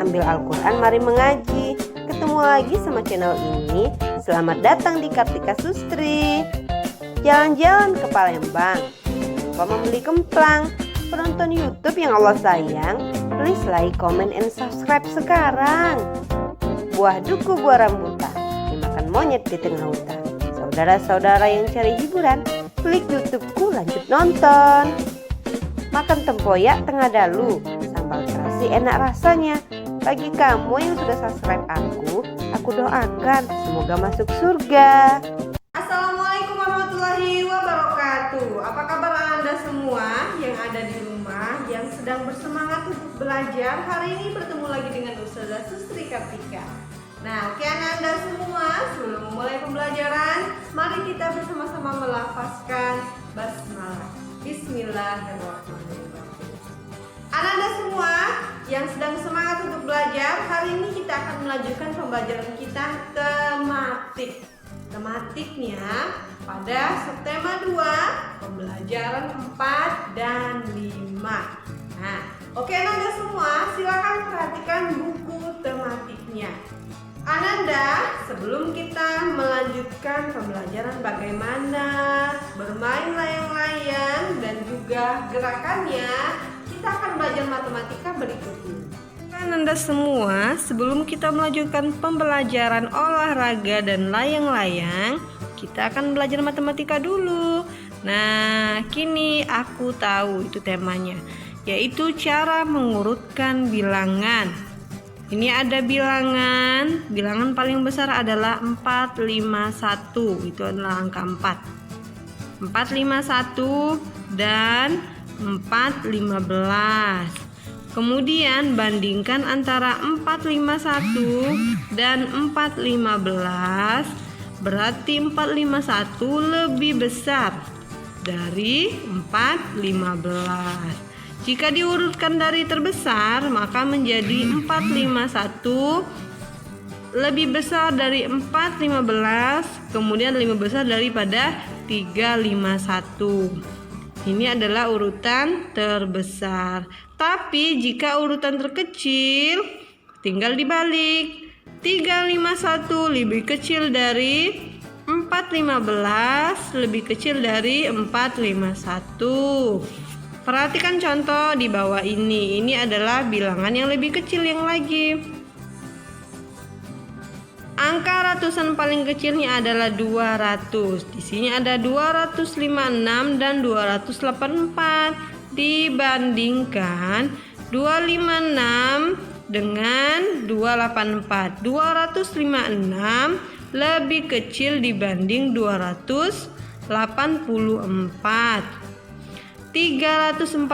sambil Al-Quran mari mengaji. Ketemu lagi sama channel ini. Selamat datang di Kartika Sustri. Jalan-jalan ke Palembang, lupa membeli kemplang. Penonton YouTube yang Allah sayang, please like, comment, and subscribe sekarang. Buah duku, buah rambutan dimakan monyet di tengah hutan. Saudara-saudara yang cari hiburan, klik YouTubeku, lanjut nonton. Makan tempoyak tengah dalu, sambal terasi enak rasanya. Bagi kamu yang sudah subscribe aku doakan semoga masuk surga. Assalamualaikum warahmatullahi wabarakatuh. Apa kabar Anda semua yang ada di rumah, yang sedang bersemangat untuk belajar? Hari ini bertemu lagi dengan Ustazah Sustri Kartika. Nah, oke Anda semua, sebelum memulai pembelajaran, mari kita bersama-sama melafazkan basmalah. Bismillahirrahmanirrahim. Anda semua yang sedang semangat untuk belajar, hari ini kita akan melanjutkan pembelajaran kita tematik. Tematiknya pada subtema 2, pembelajaran 4 dan 5. Nah, oke Anda semua, silakan perhatikan buku tematiknya. Ananda, sebelum kita melanjutkan pembelajaran bagaimana bermain layang-layang dan juga gerakannya, kita akan belajar matematika berikut ini. Ananda semua, sebelum kita melanjutkan pembelajaran olahraga dan layang-layang, kita akan belajar matematika dulu. Nah, kini aku tahu itu temanya, yaitu cara mengurutkan bilangan. Ini ada bilangan paling besar adalah 451, itu adalah angka 4. 451 dan 415. Kemudian bandingkan antara 451 dan 415, berarti 451 lebih besar dari 415. Jika diurutkan dari terbesar, maka menjadi 451 lebih besar dari 415, kemudian lebih besar daripada 351. Ini adalah urutan terbesar. Tapi jika urutan terkecil, tinggal dibalik. 351 lebih kecil dari 415, lebih kecil dari 451. Perhatikan contoh di bawah ini. Ini adalah bilangan yang lebih kecil yang lagi. Angka ratusan paling kecilnya adalah 200. Di sini ada 256 dan 284. Dibandingkan 256 dengan 284. 256 lebih kecil dibanding 284. 342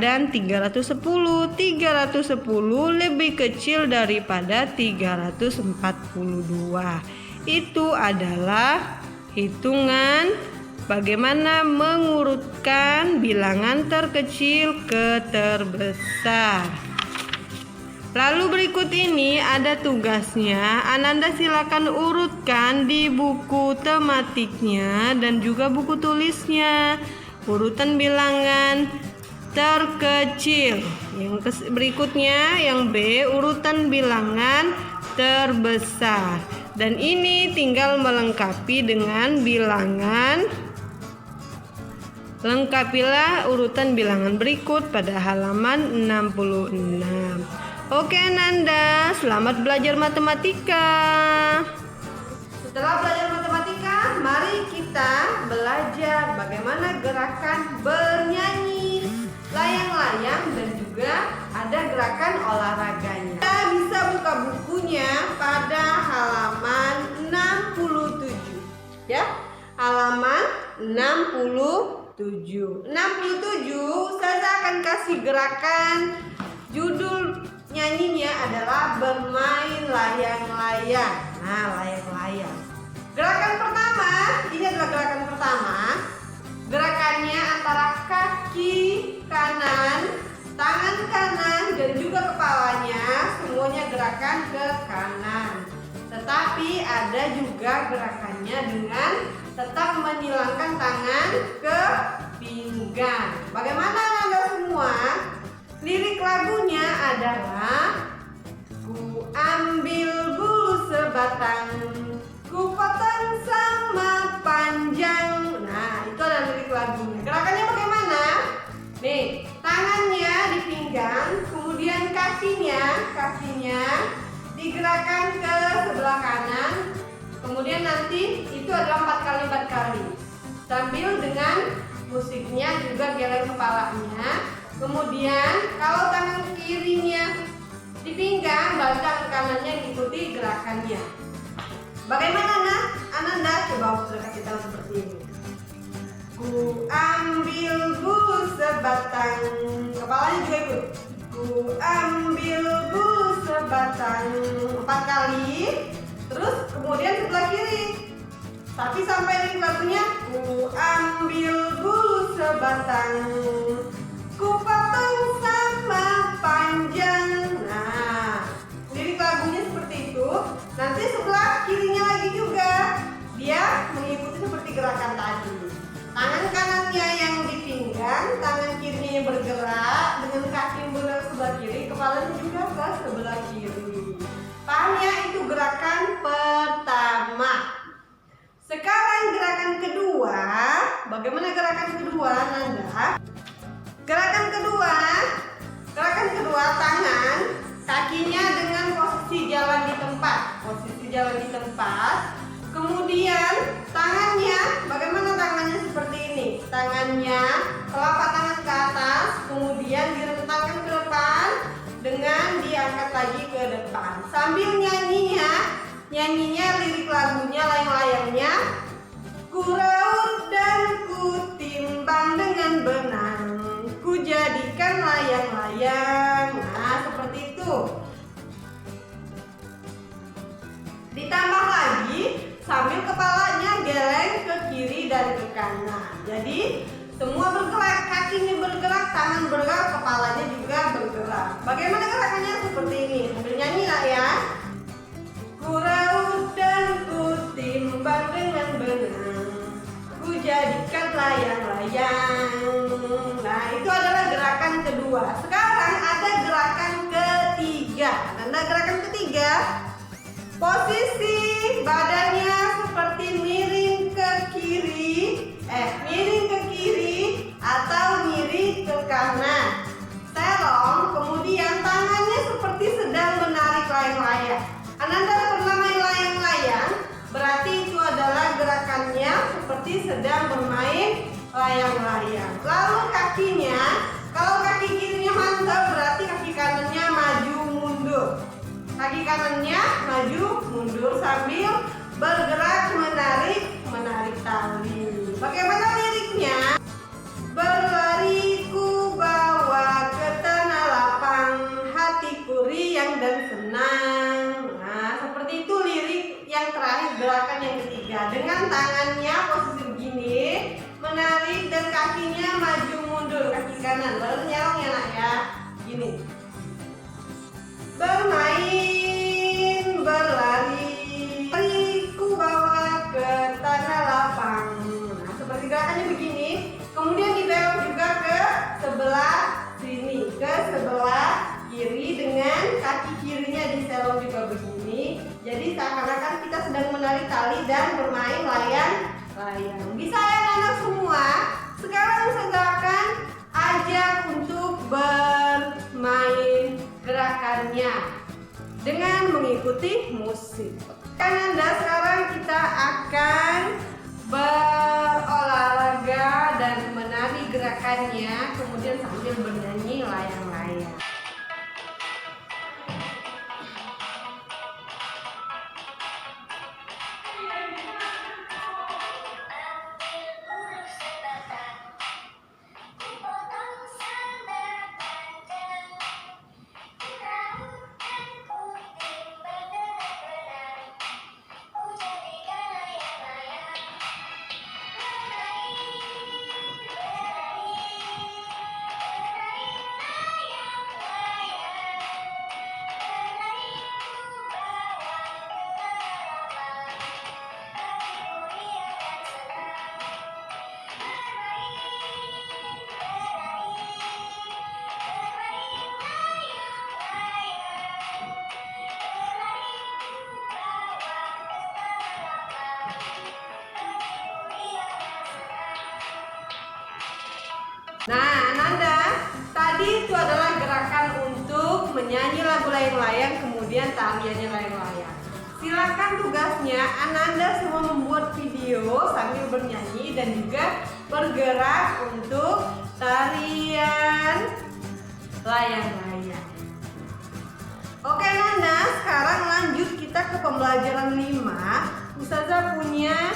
dan 310. 310 lebih kecil daripada 342. Itu adalah hitungan bagaimana mengurutkan bilangan terkecil ke terbesar. Lalu berikut ini ada tugasnya. Ananda silakan urutkan di buku tematiknya dan juga buku tulisnya urutan bilangan terkecil. Yang berikutnya yang B, urutan bilangan terbesar. Dan ini tinggal melengkapi dengan bilangan. Lengkapilah urutan bilangan berikut pada halaman 66. Oke Nanda, selamat belajar matematika. Setelah belajar matematika, mari kita belajar bagaimana gerakan bernyanyi, layang-layang, dan juga ada gerakan olahraganya. Kita bisa buka bukunya pada halaman 67. Ya, halaman 67. Saya akan kasih gerakan. Judul nyanyinya adalah bermain layang-layang. Nah, layang-layang. Gerakan pertama, ini adalah gerakan pertama. Gerakannya antara kaki kanan, tangan kanan, dan juga kepalanya, semuanya gerakan ke kanan. Tetapi ada juga gerakannya dengan tetap menilangkan tangan ke pinggang. Bagaimana Anda semua? Lirik lagunya adalah Ku ambil bulu sebatang, ku potong sama panjang. Nah, itu adalah lirik lagunya. Gerakannya bagaimana? Nih, tangannya di pinggang, kemudian kakinya digerakkan ke sebelah kanan. Kemudian nanti itu adalah 4 kali. Sambil dengan musiknya juga geleng kepalanya. Kemudian kalau tangan kirinya di pinggang, baru tangan kanannya mengikuti gerakannya. Bagaimana Ananda? Coba aku kasih tahu seperti ini. Ku ambil bulu sebatang, kepalanya juga ikut. Ku ambil bulu sebatang 4 kali. Terus kemudian sebelah kiri. Tapi sampai di lagunya, ku ambil bulu sebatang, ku potong sama panjang. Nah, lirik lagunya seperti itu. Nanti sebelah kirinya lagi juga, dia mengikuti seperti gerakan tadi. Tangan kanannya yang di pinggang, tangan kirinya yang bergerak, dengan kaki yang bergerak sebelah kiri, kepalanya juga ke sebelah kiri. Paham ya? Itu gerakan pertama. Sekarang gerakan kedua. Bagaimana gerakan kedua, Nanda? Gerakan kedua tangan, kakinya dengan posisi jalan di tempat. Kemudian tangannya, bagaimana tangannya seperti ini? Tangannya telapak tangan ke atas, kemudian direntangkan ke depan dengan diangkat lagi ke depan. Sambil nyanyinya lirik lagunya layang-layangnya, ku raut dan ku timbang dengan benang, ku jadikan layang-layang. Nah, seperti itu. Ditambah lagi sambil kepalanya geleng ke kiri dan ke kanan. Jadi semua bergerak, kakinya bergerak, tangan bergerak, kepalanya juga bergerak. Bagaimana gerakannya? Seperti ini. Sambil nyanyi lah ya. Ku raut dan ku timbang dengan benang, ku jadikan layang-layang. Nah, itu adalah gerakan kedua. Sekarang ada gerakan ketiga. Tanda gerakan ketiga, posisi badannya seperti miring ke kiri atau miring ke kanan. Terong, kemudian tangannya seperti sedang menarik layang-layang. Ananda pernah main layang-layang? Berarti itu adalah gerakannya seperti sedang bermain layang-layang. Lalu kakinya, kalau kaki kirinya mantap, berarti kaki kanannya maju mundur. Kaki kanannya maju mundur sambil bergerak menarik tali. Bagaimana liriknya? Berlari ku bawa ke tanah lapang, hatiku riang dan senang. Nah, seperti itu lirik yang terakhir, gerakan yang ketiga. Dengan tangannya posisi begini, menarik dan kakinya maju mundur, kaki kanan. Baru nyerong ya nak ya. Gini. Bermain, berlari, ku bawa ke tanah lapang. Nah, seperti gerakannya begini. Kemudian dibelok juga ke sebelah sini, ke sebelah kiri dengan kaki kirinya diselong juga begini. Jadi seakan-akan kita sedang menarik tali dan bermain layang-layang. Bisa ya anak semua? Sekarang silakan ajak untuk bermain gerakannya dengan mengikuti musik. Ananda, sekarang kita akan berolahraga dan menari gerakannya, kemudian sambil bernyanyi layang-layang. Nah, Ananda, tadi itu adalah gerakan untuk menyanyi lagu layang-layang, kemudian tariannya layang-layang. Silakan tugasnya Ananda semua membuat video sambil bernyanyi dan juga bergerak untuk tarian layang-layang. Oke Ananda, sekarang lanjut kita ke pembelajaran 5. Ustazah punya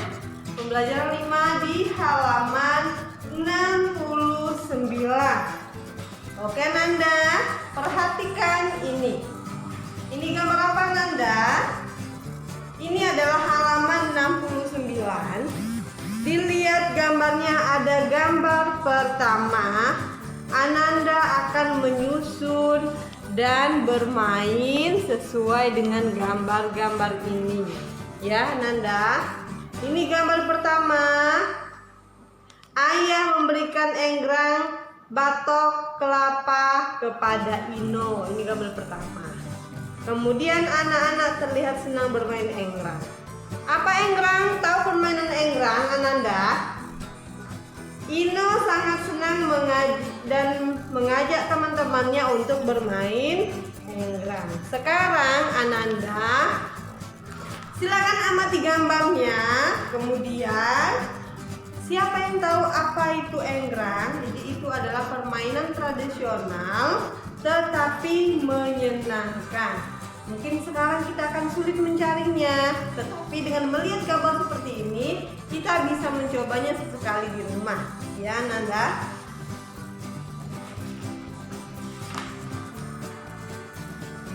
pembelajaran 5 di halaman 69. Oke Nanda, perhatikan ini. Ini gambar apa Nanda? Ini adalah halaman 69. Dilihat gambarnya, ada gambar pertama. Ananda akan menyusun dan bermain sesuai dengan gambar-gambar ini. Ya Nanda, ini gambar pertama. Ayah memberikan enggrang batok kelapa kepada Ino. Ini gambar pertama. Kemudian anak-anak terlihat senang bermain enggrang. Apa enggrang? Tahu permainan enggrang Ananda? Ino sangat senang mengajak teman-temannya untuk bermain enggrang. Sekarang Ananda silakan amati gambarnya. Kemudian siapa yang tahu apa itu enggrang? Jadi itu adalah permainan tradisional tetapi menyenangkan. Mungkin sekarang kita akan sulit mencarinya, tetapi dengan melihat gambar seperti ini, kita bisa mencobanya sesekali di rumah. Ya Nanda.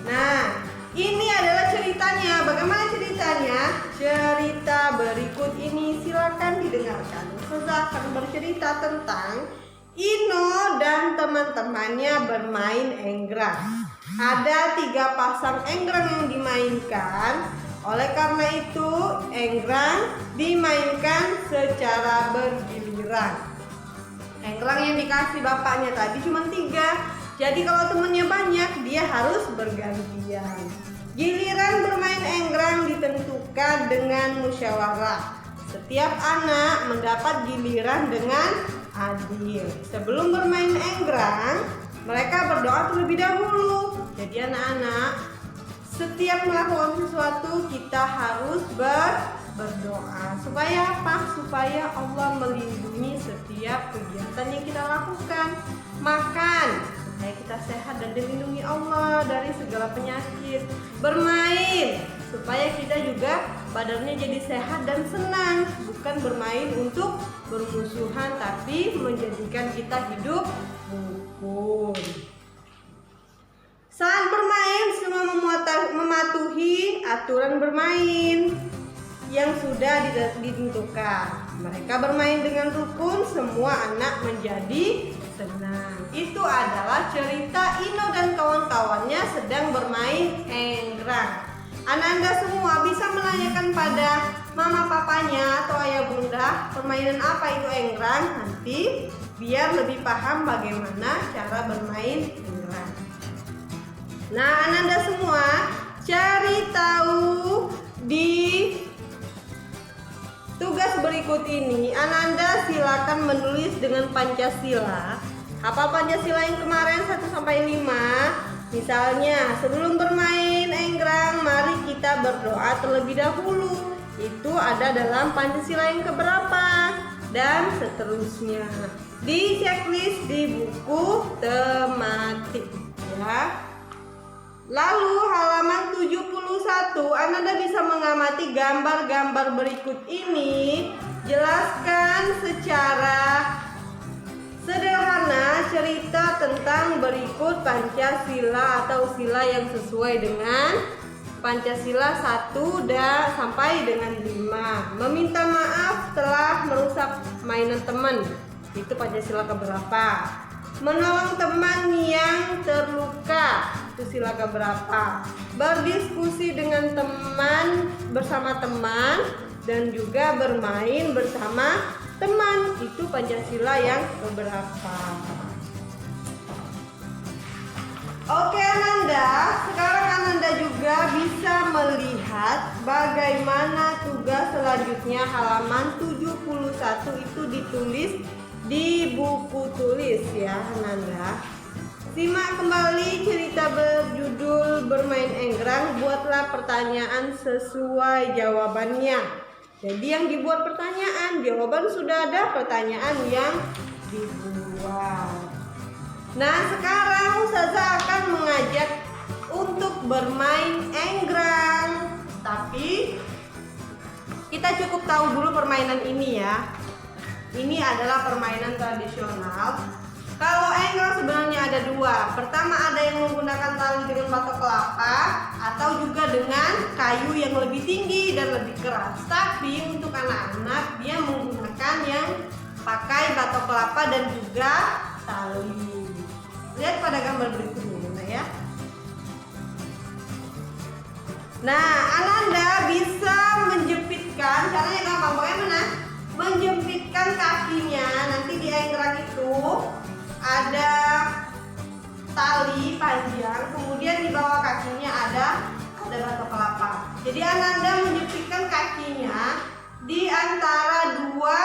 Nah, ini adalah ceritanya. Bagaimana ceritanya? Cerita berikut ini silakan didengarkan. Saya akan bercerita tentang Ino dan teman-temannya bermain enggrang. Ada 3 pasang enggrang yang dimainkan. Oleh karena itu, enggrang dimainkan secara bergiliran. Enggrang yang dikasih bapaknya tadi cuma 3. Jadi kalau temannya banyak, dia harus bergantian. Giliran bermain enggrang ditentukan dengan musyawarah. Setiap anak mendapat giliran dengan adil. Sebelum bermain enggrang, mereka berdoa terlebih dahulu. Jadi anak-anak, setiap melakukan sesuatu kita harus berdoa. Supaya apa? Supaya Allah melindungi setiap kegiatan yang kita lakukan. Makan supaya kita sehat dan dilindungi Allah dari segala penyakit. Bermain supaya kita juga badannya jadi sehat dan senang. Bukan bermain untuk bermusuhan, tapi menjadikan kita hidup rukun. Saat bermain semua mematuhi aturan bermain yang sudah ditentukan. Mereka bermain dengan rukun, semua anak menjadi senang. Itu adalah cerita Ino dan kawan-kawannya sedang bermain enggrang. Anak-anak semua bisa menanyakan pada mama papanya atau ayah bunda permainan apa itu enggrang nanti, biar lebih paham bagaimana cara bermain enggrang. Nah, Ananda semua cari tahu di tugas berikut ini. Ananda silakan menulis dengan Pancasila. Hafal Pancasila yang kemarin 1 sampai 5. Misalnya, sebelum bermain enggrang, mari kita berdoa terlebih dahulu. Itu ada dalam Pancasila yang keberapa? Dan seterusnya. Di checklist di buku tematik ya. Lalu halaman 71, Ananda bisa mengamati gambar-gambar berikut ini. Jelaskan secara sederhana cerita tentang berikut Pancasila atau sila yang sesuai dengan Pancasila 1 sampai dengan 5. Meminta maaf telah merusak mainan teman. Itu Pancasila keberapa? Menolong teman yang terluka, itu sila keberapa? Berdiskusi dengan teman, bersama teman, dan juga bermain bersama teman, itu Pancasila yang keberapa? Oke Ananda, sekarang Ananda juga bisa melihat bagaimana tugas selanjutnya halaman 71 itu ditulis di buku tulis ya Ananda. Simak kembali cerita berjudul Bermain Enggrang, buatlah pertanyaan sesuai jawabannya. Jadi yang dibuat pertanyaan, jawaban sudah ada, pertanyaan yang dibuat. Nah sekarang Ustazah akan mengajak untuk bermain enggrang. Tapi kita cukup tahu dulu permainan ini ya. Ini adalah permainan tradisional. Kalau enggrang sebenarnya ada dua. Pertama ada yang menggunakan tali dengan batok kelapa atau juga dengan kayu yang lebih tinggi dan lebih keras. Tapi untuk anak-anak dia menggunakan yang pakai batok kelapa dan juga tali. Lihat pada gambar berikut ini ya. Nah, Ananda bisa menjepitkan, caranya gampang, bagaimana? Menjepitkan kakinya. Nanti di enggrang itu ada tali panjang, kemudian di bawah kakinya ada batok kelapa. Jadi Ananda menjepitkan kakinya di antara dua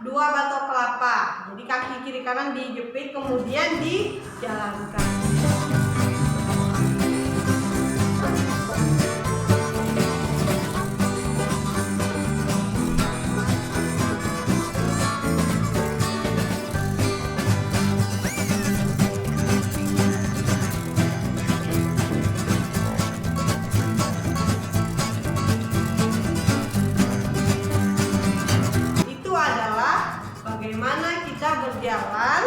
batok kelapa. Jadi kaki kiri kanan dijepit, kemudian dijalankan. Bagaimana kita berjalan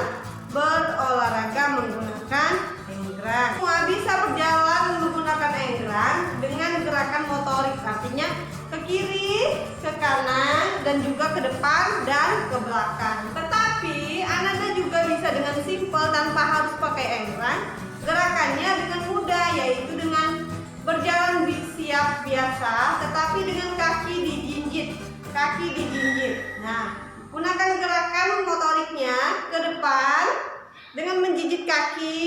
berolahraga menggunakan enggrang. Semua bisa berjalan menggunakan enggrang dengan gerakan motorik, artinya ke kiri, ke kanan, dan juga ke depan dan ke belakang. Tetapi Ananda juga bisa dengan simpel tanpa harus pakai enggrang. Gerakannya dengan mudah, yaitu dengan berjalan siap biasa, tetapi dengan kaki dijinjit. Nah, gunakan gerakan motoriknya ke depan dengan menjinjit kaki,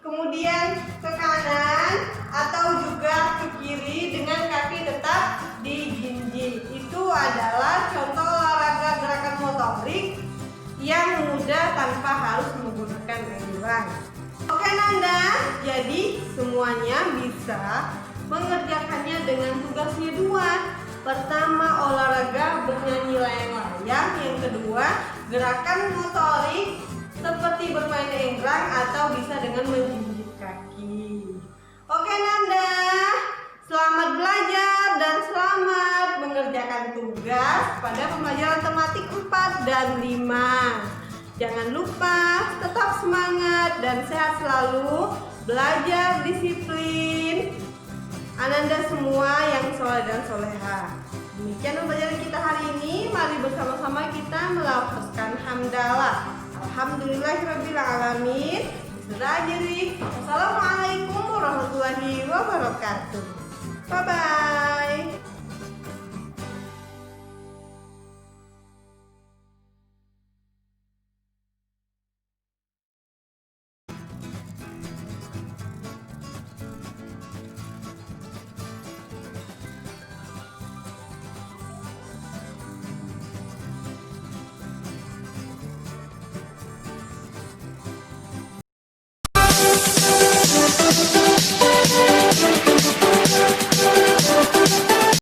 kemudian ke kanan atau juga ke kiri dengan kaki tetap dijinjit. Itu adalah contoh olahraga gerakan motorik yang mudah tanpa harus menggunakan enggrang. Oke Nanda, jadi semuanya bisa mengerjakannya dengan tugasnya dua. Pertama olahraga bernyanyi layang-layang, yang kedua gerakan motorik seperti bermain enggrang atau bisa dengan menjinjit kaki. Oke Nanda, selamat belajar dan selamat mengerjakan tugas pada pembelajaran tematik 4 dan 5. Jangan lupa tetap semangat dan sehat selalu, belajar disiplin. Ananda semua yang soleh dan soleha. Demikian pembelajaran kita hari ini. Mari bersama-sama kita melafazkan hamdalah. Alhamdulillahirabbil alamin. Assalamualaikum warahmatullahi wabarakatuh.